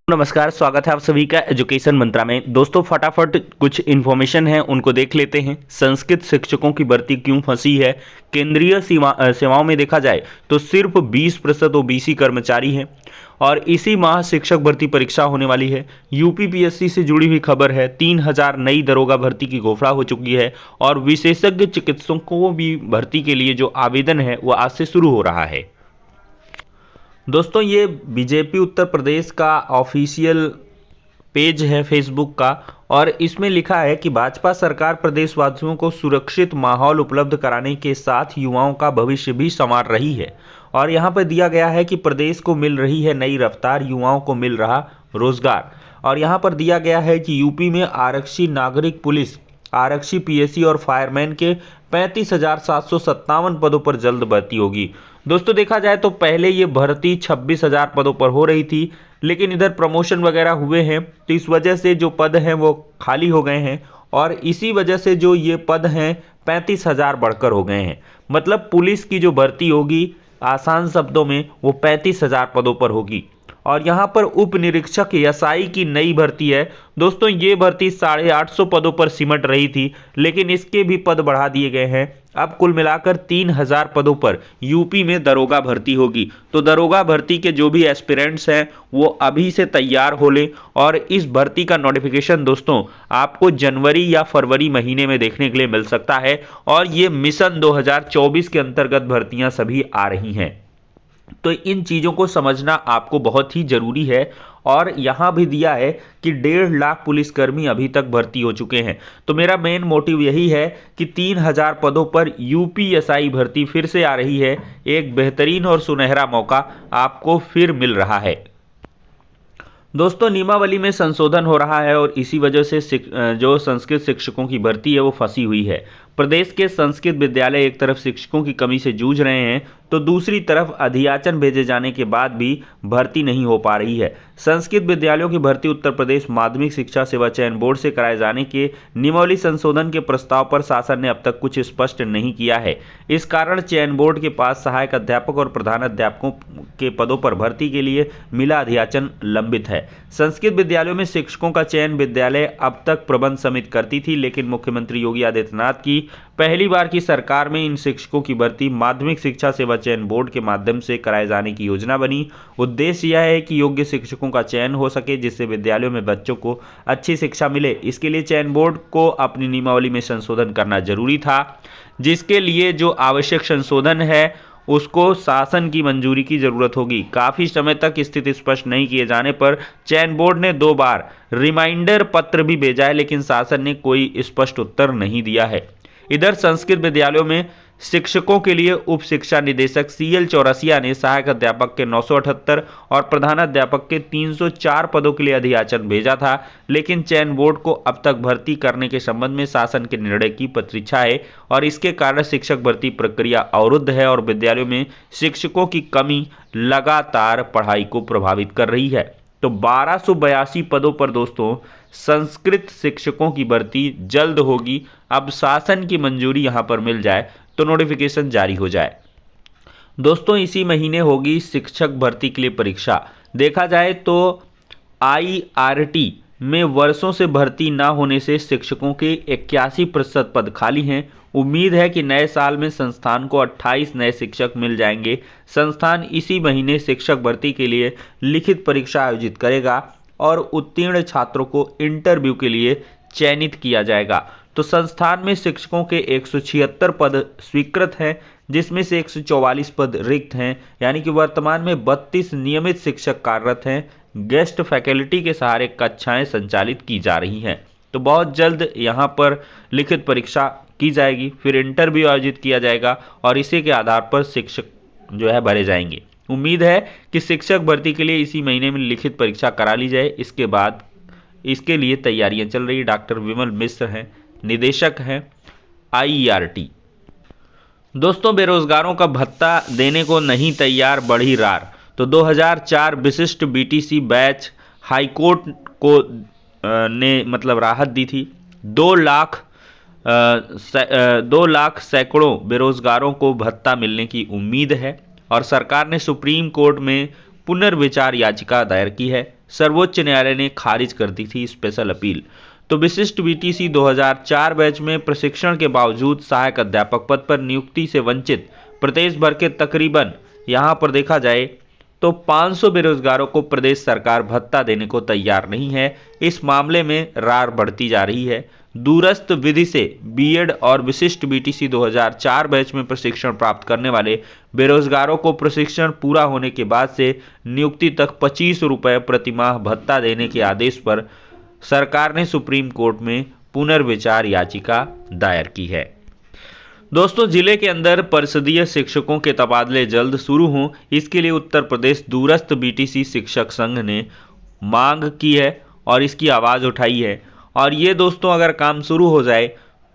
नमस्कार, स्वागत है आप सभी का एजुकेशन मंत्रा में। दोस्तों फटाफट कुछ इन्फॉर्मेशन है उनको देख लेते हैं। संस्कृत शिक्षकों की भर्ती क्यों फंसी है? केंद्रीय सेवाओं में देखा जाए तो सिर्फ 20% ओबीसी कर्मचारी हैं और इसी माह शिक्षक भर्ती परीक्षा होने वाली है। यूपीपीएससी से जुड़ी हुई खबर है, 3000 नई दरोगा भर्ती की घोषणा हो चुकी है और विशेषज्ञ चिकित्सकों भी भर्ती के लिए जो आवेदन है वो आज से शुरू हो रहा है। दोस्तों ये बीजेपी उत्तर प्रदेश का ऑफिशियल पेज है फेसबुक का और इसमें लिखा है कि भाजपा सरकार प्रदेशवासियों को सुरक्षित माहौल उपलब्ध कराने के साथ युवाओं का भविष्य भी संवार रही है। और यहाँ पर दिया गया है कि प्रदेश को मिल रही है नई रफ्तार, युवाओं को मिल रहा रोजगार। और यहाँ पर दिया गया है कि यूपी में आरक्षी नागरिक पुलिस, आरक्षी पीएससी और फायरमैन के 35,757 पदों पर जल्द भर्ती होगी। दोस्तों देखा जाए तो पहले ये भर्ती 26,000 पदों पर हो रही थी, लेकिन इधर प्रमोशन वगैरह हुए हैं तो इस वजह से जो पद हैं वो खाली हो गए हैं और इसी वजह से जो ये पद हैं 35,000 बढ़कर हो गए हैं। मतलब पुलिस की जो भर्ती होगी आसान शब्दों में वो 35,000 पदों पर होगी। और यहाँ पर उप निरीक्षक एसआई की नई भर्ती है। दोस्तों ये भर्ती 850 पदों पर सिमट रही थी, लेकिन इसके भी पद बढ़ा दिए गए हैं। अब कुल मिलाकर 3000 पदों पर यूपी में दरोगा भर्ती होगी। तो दरोगा भर्ती के जो भी एस्पिरेंट्स हैं वो अभी से तैयार हो लें और इस भर्ती का नोटिफिकेशन दोस्तों आपको जनवरी या फरवरी महीने में देखने के लिए मिल सकता है। और ये मिशन 2024 के अंतर्गत भर्तियां सभी आ रही हैं, तो इन चीज़ों को समझना आपको बहुत ही जरूरी है। और यहाँ भी दिया है कि 1.5 लाख पुलिसकर्मी अभी तक भर्ती हो चुके हैं। तो मेरा मेन मोटिव यही है कि 3000 पदों पर यूपीएसआई भर्ती फिर से आ रही है। एक बेहतरीन और सुनहरा मौका आपको फिर मिल रहा है। दोस्तों नियमावली में संशोधन हो रहा है और इसी वजह से जो संस्कृत शिक्षकों की भर्ती है वो फंसी हुई है। प्रदेश के संस्कृत विद्यालय एक तरफ शिक्षकों की कमी से जूझ रहे हैं तो दूसरी तरफ अधियाचन भेजे जाने के बाद भी भर्ती नहीं हो पा रही है। संस्कृत विद्यालयों की भर्ती उत्तर प्रदेश माध्यमिक शिक्षा सेवा चयन बोर्ड से कराए जाने के नियमावली संशोधन के प्रस्ताव पर शासन ने अब तक कुछ स्पष्ट नहीं किया है। इस कारण चयन बोर्ड के पास सहायक अध्यापक और प्रधान अध्यापकों के पदों पर भर्ती के लिए मिला अधियाचन लंबित है। संस्कृत विद्यालयों में शिक्षकों का चयन विद्यालय अब तक प्रबंध समिति करती थी, लेकिन मुख्यमंत्री योगी आदित्यनाथ की पहली बार की सरकार में इन शिक्षकों की भर्ती माध्यमिक शिक्षा सेवा चयन बोर्ड के माध्यम से कराए जाने की योजना बनी। उद्देश्य यह है कि योग्य शिक्षकों का चयन हो सके जिससे विद्यालयों में बच्चों को अच्छी शिक्षा मिले। इसके लिए चयन बोर्ड को अपनी नियमावली में संशोधन करना जरूरी था, जिसके लिए जो आवश्यक संशोधन है उसको शासन की मंजूरी की जरूरत होगी। काफी समय तक स्थिति स्पष्ट नहीं किए जाने पर चयन बोर्ड ने 2 बार रिमाइंडर पत्र भी भेजा है, लेकिन शासन ने कोई स्पष्ट उत्तर नहीं दिया है। इधर संस्कृत विद्यालयों में शिक्षकों के लिए उप शिक्षा निदेशक CL चौरसिया ने सहायक अध्यापक के 978 और प्रधानाध्यापक के 304 पदों के लिए अधियाचन भेजा था, लेकिन चयन बोर्ड को अब तक भर्ती करने के संबंध में शासन के निर्णय की प्रतीक्षा है और इसके कारण शिक्षक भर्ती प्रक्रिया अवरुद्ध है और विद्यालयों में शिक्षकों की कमी लगातार पढ़ाई को प्रभावित कर रही है। तो 1282 पदों पर दोस्तों संस्कृत शिक्षकों की भर्ती जल्द होगी। अब शासन की मंजूरी यहां पर मिल जाए तो नोटिफिकेशन जारी हो जाए। दोस्तों इसी महीने होगी शिक्षक भर्ती के लिए परीक्षा। देखा जाए तो IRT में वर्षों से भर्ती न होने से शिक्षकों के 81% पद खाली हैं। उम्मीद है कि नए साल में संस्थान को 28 नए शिक्षक मिल जाएंगे। संस्थान इसी महीने शिक्षक भर्ती के लिए लिखित परीक्षा आयोजित करेगा और उत्तीर्ण छात्रों को इंटरव्यू के लिए चयनित किया जाएगा। तो संस्थान में शिक्षकों के 176 पद स्वीकृत हैं, जिसमें से 144 पद रिक्त हैं, यानी कि वर्तमान में 32 नियमित शिक्षक कार्यरत हैं। गेस्ट फैकल्टी के सहारे कक्षाएं संचालित की जा रही हैं। तो बहुत जल्द यहाँ पर लिखित परीक्षा की जाएगी, फिर इंटरव्यू आयोजित किया जाएगा और इसी के आधार पर शिक्षक जो है भरे जाएंगे। उम्मीद है कि शिक्षक भर्ती के लिए इसी महीने में लिखित परीक्षा करा ली जाए। इसके बाद इसके लिए तैयारियां चल रही। डॉक्टर विमल मिश्र हैं, निदेशक हैं IRT। दोस्तों बेरोजगारों का भत्ता देने को नहीं तैयार बढ़ी रार। तो 2004 विशिष्ट BTC बैच हाईकोर्ट को ने मतलब राहत दी थी। 2 लाख सैकड़ों बेरोजगारों को भत्ता मिलने की उम्मीद है और सरकार ने सुप्रीम कोर्ट में पुनर्विचार याचिका दायर की है। सर्वोच्च न्यायालय ने खारिज कर दी थी स्पेशल अपील। तो विशिष्ट बीटीसी 2004 बैच में प्रशिक्षण के बावजूद सहायक अध्यापक पद पर नियुक्ति से वंचित प्रदेश भर के तकरीबन यहां पर देखा जाए तो 500 बेरोजगारों को प्रदेश सरकार भत्ता देने को तैयार नहीं है। इस मामले में रार बढ़ती जा रही है। दूरस्थ विधि से बीएड और विशिष्ट बीटीसी 2004 बैच में प्रशिक्षण प्राप्त करने वाले बेरोजगारों को प्रशिक्षण पूरा होने के बाद से नियुक्ति तक 25 रुपये प्रतिमाह भत्ता देने के आदेश पर सरकार ने सुप्रीम कोर्ट में पुनर्विचार याचिका दायर की है। दोस्तों, जिले के अंदर परिषदीय शिक्षकों के तबादले जल्द शुरू हों, इसके लिए उत्तर प्रदेश दूरस्थ बीटीसी शिक्षक संघ ने मांग की है और इसकी आवाज़ उठाई है। और ये दोस्तों अगर काम शुरू हो जाए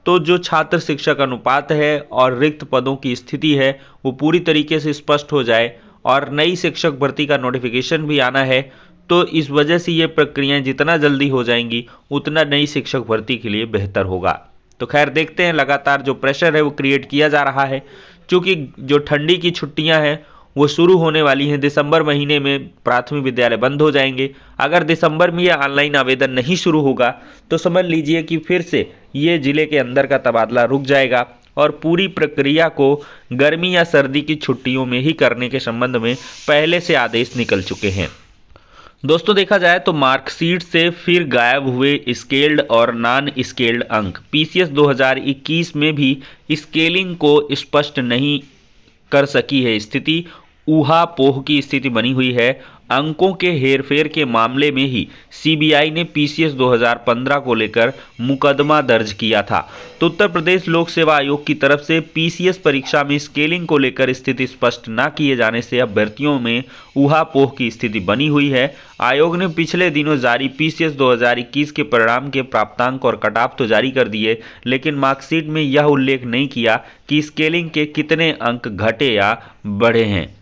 तो जो छात्र शिक्षक अनुपात है और रिक्त पदों की स्थिति है वो पूरी तरीके से स्पष्ट हो जाए और नई शिक्षक भर्ती का नोटिफिकेशन भी आना है। तो इस वजह से ये प्रक्रियाएं जितना जल्दी हो जाएंगी उतना नई शिक्षक भर्ती के लिए बेहतर होगा। तो खैर देखते हैं, लगातार जो प्रेशर है वो क्रिएट किया जा रहा है, क्योंकि जो ठंडी की छुट्टियां हैं वो शुरू होने वाली हैं। दिसंबर महीने में प्राथमिक विद्यालय बंद हो जाएंगे। अगर दिसंबर में ये ऑनलाइन आवेदन नहीं शुरू होगा तो समझ लीजिए कि फिर से ये जिले के अंदर का तबादला रुक जाएगा और पूरी प्रक्रिया को गर्मी या सर्दी की छुट्टियों में ही करने के संबंध में पहले से आदेश निकल चुके हैं। दोस्तों, देखा जाए तो मार्कशीट से फिर गायब हुए स्केल्ड और नॉन स्केल्ड अंक। पीसीएस 2021 में भी स्केलिंग को स्पष्ट नहीं कर सकी है स्थिति, ऊहापोह की स्थिति बनी हुई है। अंकों के हेरफेर के मामले में ही सीबीआई ने पीसीएस 2015 को लेकर मुकदमा दर्ज किया था। तो उत्तर प्रदेश लोक सेवा आयोग की तरफ से पीसीएस परीक्षा में स्केलिंग को लेकर स्थिति स्पष्ट न किए जाने से अभ्यर्थियों में ऊहापोह की स्थिति बनी हुई है। आयोग ने पिछले दिनों जारी पीसीएस 2021 के परिणाम के प्राप्तांक और कट ऑफ तो जारी कर दिए, लेकिन मार्कशीट में यह उल्लेख नहीं किया कि स्केलिंग के कितने अंक घटे या बढ़े हैं।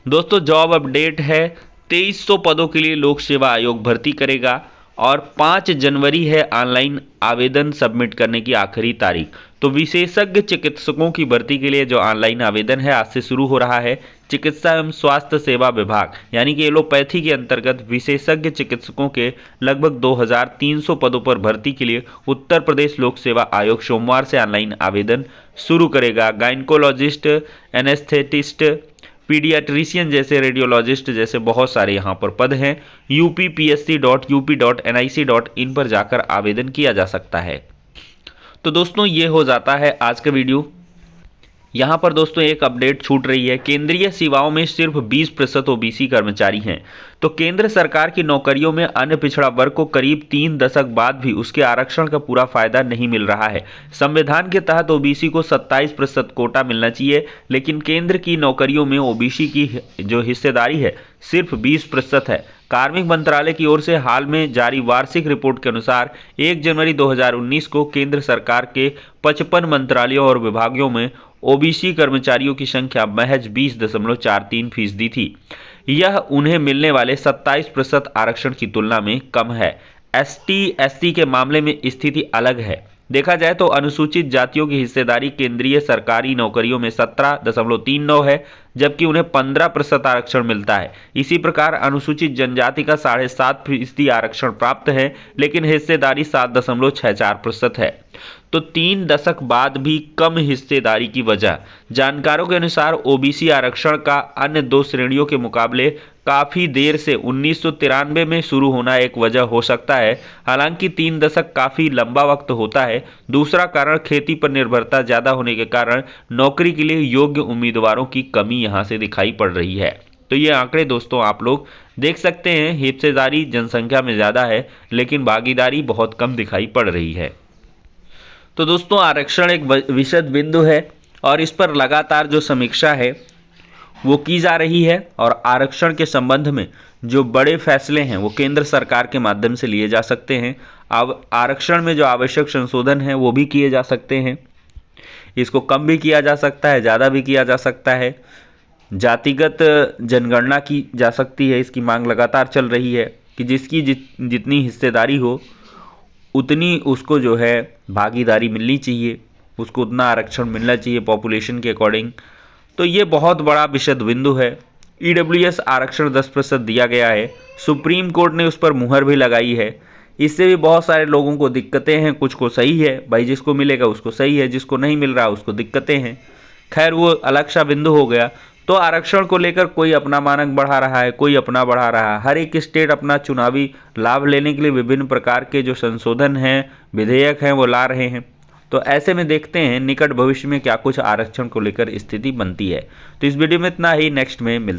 दोस्तों, जॉब अपडेट है, 2300 पदों के लिए लोक सेवा आयोग भर्ती करेगा और 5 जनवरी है ऑनलाइन आवेदन सबमिट करने की आखिरी तारीख। तो विशेषज्ञ चिकित्सकों की भर्ती के लिए जो ऑनलाइन आवेदन है आज से शुरू हो रहा है। चिकित्सा एवं स्वास्थ्य सेवा विभाग यानी कि एलोपैथी के अंतर्गत विशेषज्ञ चिकित्सकों के लगभग 2300 पदों पर भर्ती के लिए उत्तर प्रदेश लोक सेवा आयोग सोमवार से ऑनलाइन आवेदन शुरू करेगा। गायनकोलॉजिस्ट, एनेस्थेटिस्ट, पीडियाट्रिशियन जैसे रेडियोलॉजिस्ट जैसे बहुत सारे यहाँ पर पद हैं। upsc.up.nic.in पर जाकर आवेदन किया जा सकता है। तो दोस्तों, ये हो जाता है आज का वीडियो। यहाँ पर दोस्तों एक अपडेट छूट रही है, केंद्रीय सेवाओं में सिर्फ 20% ओबीसी कर्मचारी हैं। तो केंद्र सरकार की नौकरियों में अन्य पिछड़ा वर्ग को करीब 3 दशक बाद भी उसके आरक्षण का पूरा फायदा नहीं मिल रहा है। संविधान के तहत ओबीसी को 27% कोटा मिलना चाहिए, लेकिन केंद्र की नौकरियों में ओबीसी की जो हिस्सेदारी है सिर्फ 20% है। कार्मिक मंत्रालय की ओर से हाल में जारी वार्षिक रिपोर्ट के अनुसार 1 जनवरी 2019 को केंद्र सरकार के 55 मंत्रालयों और विभागों में ओबीसी कर्मचारियों की संख्या महज 20.43% थी। यह उन्हें मिलने वाले 27% आरक्षण की तुलना में कम है। एसटी/एससी के मामले में स्थिति अलग है। देखा जाए तो अनुसूचित जातियों की हिस्सेदारी केंद्रीय सरकारी नौकरियों में 17.39 है, जबकि उन्हें 15% आरक्षण मिलता है। इसी प्रकार अनुसूचित जनजाति का 7.5% आरक्षण प्राप्त है, लेकिन हिस्सेदारी 7.64% है। तो 3 दशक बाद भी कम हिस्सेदारी की वजह जानकारों के अनुसार ओबीसी आरक्षण का अन्य 2 श्रेणियों के मुकाबले काफी देर से 1993 में शुरू होना एक वजह हो सकता है। हालांकि 3 दशक काफी लंबा वक्त होता है। दूसरा कारण खेती पर निर्भरता ज्यादा होने के कारण नौकरी के लिए योग्य उम्मीदवारों की कमी यहां से दिखाई पड़ रही है। तो ये आंकड़े दोस्तों आप लोग देख सकते हैं, हिस्सेदारी जनसंख्या में ज्यादा है लेकिन भागीदारी बहुत कम दिखाई पड़ रही है। तो दोस्तों, आरक्षण एक विशद बिंदु है और इस पर लगातार जो समीक्षा है वो की जा रही है और आरक्षण के संबंध में जो बड़े फैसले हैं वो केंद्र सरकार के माध्यम से लिए जा सकते हैं। अब आरक्षण में जो आवश्यक संशोधन है वो भी किए जा सकते हैं। इसको कम भी किया जा सकता है, ज़्यादा भी किया जा सकता है। जातिगत जनगणना की जा सकती है। इसकी मांग लगातार चल रही है कि जिसकी जितनी हिस्सेदारी हो उतनी उसको जो है भागीदारी मिलनी चाहिए, उसको उतना आरक्षण मिलना चाहिए पॉपुलेशन के अकॉर्डिंग। तो ये बहुत बड़ा विशद बिंदु है। ईडब्ल्यूएस आरक्षण 10% दिया गया है। सुप्रीम कोर्ट ने उस पर मुहर भी लगाई है। इससे भी बहुत सारे लोगों को दिक्कतें हैं, कुछ को सही है भाई, जिसको मिलेगा उसको सही है, जिसको नहीं मिल रहा उसको दिक्कतें हैं। खैर वो अलग सा बिंदु हो गया। तो आरक्षण को लेकर कोई अपना मानक बढ़ा रहा है, कोई अपना बढ़ा रहा है। हर एक स्टेट अपना चुनावी लाभ लेने के लिए विभिन्न प्रकार के जो संशोधन हैं, विधेयक हैं, वो ला रहे हैं। तो ऐसे में देखते हैं निकट भविष्य में क्या कुछ आरक्षण को लेकर स्थिति बनती है। तो इस वीडियो में इतना ही, नेक्स्ट में मिलते हैं।